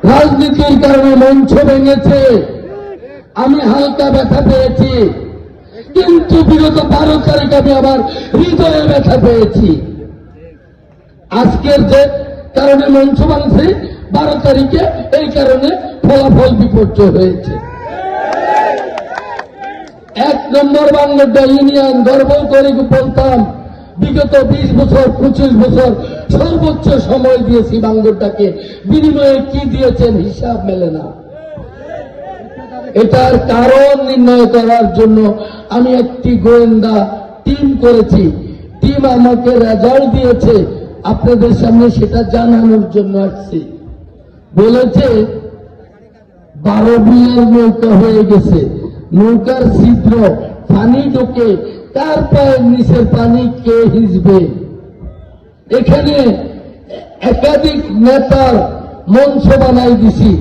রাজনীতির কারণে মঞ্চ ভেঙেছে, আমি হালকা ব্যথা পেয়েছি, কিন্তু বিগত 12 তারিখ আমি আবার হৃদয়ে ব্যথা পেয়েছি। আজকের যে কারণে মঞ্চ ভাঙছে 12 তারিখে, এই কারণে ফলাফল বিপর্যয় হয়েছে। 1 নম্বর বাংলাদেশ ইউনিয়ন গর্ব করে বলতাম, বিগত 20 বছর 25 বছর সর্বোচ্চ সময় দিয়েছি বাংলাটাকে, বিনিময়ে কি দিয়েছেন হিসাব মেলে না। এটার কারণ নির্ণয় করার জন্য আমি একটি গোয়েন্দা টিম করেছি। টিম আমাকে রেজাল্ট দিয়েছে, আপনাদের সামনে সেটা জানানোর জন্য আসছি। বলেছে 12 বিলের নৌকা হয়ে গেছে, নৌকার ছিদ্র পানি ঢোকে, কার পায়ের নিচের পানি কে হিসবে। এখানে একাধিক নেতার মঞ্চ বানাই দিছি।